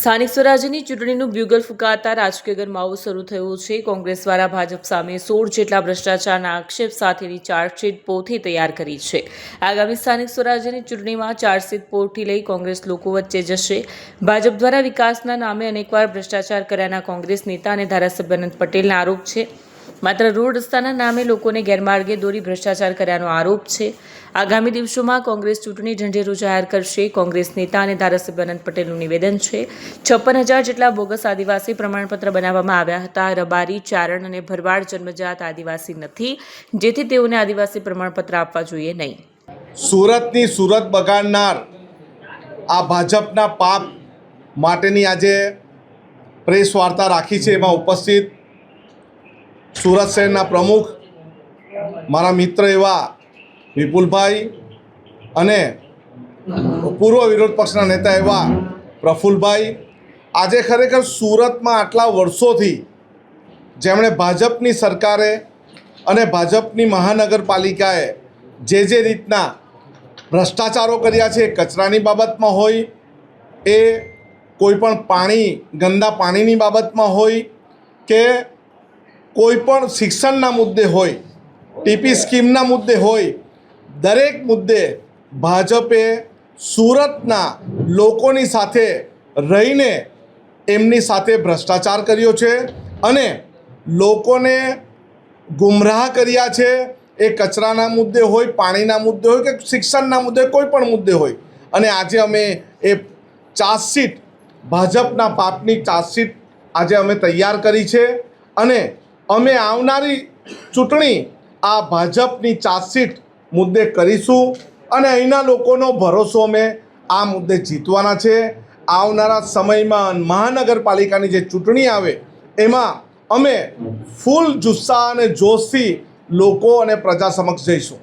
સ્થાનિક સ્વરાજ્યની ચૂંટણીનું બ્યુગલ ફૂંકાતા રાજકીય ગરમાવો શરૂ થયો છે। કોંગ્રેસ દ્વારા ભાજપ સામે 16 જેટલા ભ્રષ્ટાચારના આક્ષેપ સાથેની ચાર્જશીટ પોથી તૈયાર કરી છે। આગામી સ્થાનિક સ્વરાજ્યની ચૂંટણીમાં ચાર્જશીટ પોથી લઈ કોંગ્રેસ લોકો વચ્ચે જશે। ભાજપ દ્વારા વિકાસના નામે અનેકવાર ભ્રષ્ટાચાર કર્યાના કોંગ્રેસ નેતા અને ધારાસભ્ય અનંત પટેલના આરોપ છે। માત્ર રોડ રસ્તાના નામે લોકોને ગેરમાર્ગે દોરી ભ્રષ્ટાચાર કર્યાનો આરોપ છે। આગામી દિવસોમાં કોંગ્રેસ ચૂંટણી ઢંઢેરો જાહેર કરશે। કોંગ્રેસ નેતા અને ધારાસભ્ય અનંત પટેલનું નિવેદન છે 56,000 જેટલા બોગસ આદિવાસી પ્રમાણપત્ર બનાવવામાં આવ્યા હતા। રબારી, ચારણ અને ભરવાડ જન્મજાત આદિવાસી નથી, જેથી તેઓને આદિવાસી પ્રમાણપત્ર આપવા જોઈએ નહીં। સુરતની સુરત બગાડનાર આ ભાજપના પાપ માટેની આજે પ્રેસ વાર્તા રાખી છે। એમાં ઉપસ્થિત સુરત શહેરના પ્રમુખ મારા મિત્ર એવા વિપુલભાઈ અને પૂર્વ વિરોધ પક્ષના નેતા એવા પ્રફુલભાઈ, આજે ખરેખર સુરતમાં આટલા વર્ષોથી જેમણે ભાજપની સરકારે અને ભાજપની મહાનગરપાલિકાએ જે રીતના ભ્રષ્ટાચારો કર્યા છે, કચરાની બાબતમાં હોય, એ કોઈપણ ગંદા પાણીની બાબતમાં હોય કે કોઈપણ શિક્ષણના મુદ્દે હોય, ટીપી સ્કીમના મુદ્દે હોય, દરેક મુદ્દે ભાજપે સુરતના લોકોની સાથે રહીને એમની સાથે ભ્રષ્ટાચાર કર્યો છે અને લોકોને ગુમરાહ કર્યા છે। એ કચરાના મુદ્દે હોય, પાણીના મુદ્દે હોય કે શિક્ષણના મુદ્દે, કોઈ પણ મુદ્દે હોય। અને આજે અમે એ ચાર્જશીટ, ભાજપના પાપની ચાર્જશીટ આજે અમે તૈયાર કરી છે અને અમે આવનારી ચૂંટણી આ ભાજપની ચાર્જશીટ મુદ્દે કરીશું અને અહીંના લોકોનો ભરોસો અમે આ મુદ્દે જીતવાના છે। આવનારા સમયમાં મહાનગરપાલિકાની જે ચૂંટણી આવે એમાં અમે ફૂલ જુસ્સા અને જોશથી લોકો અને પ્રજા સમક્ષ જઈશું।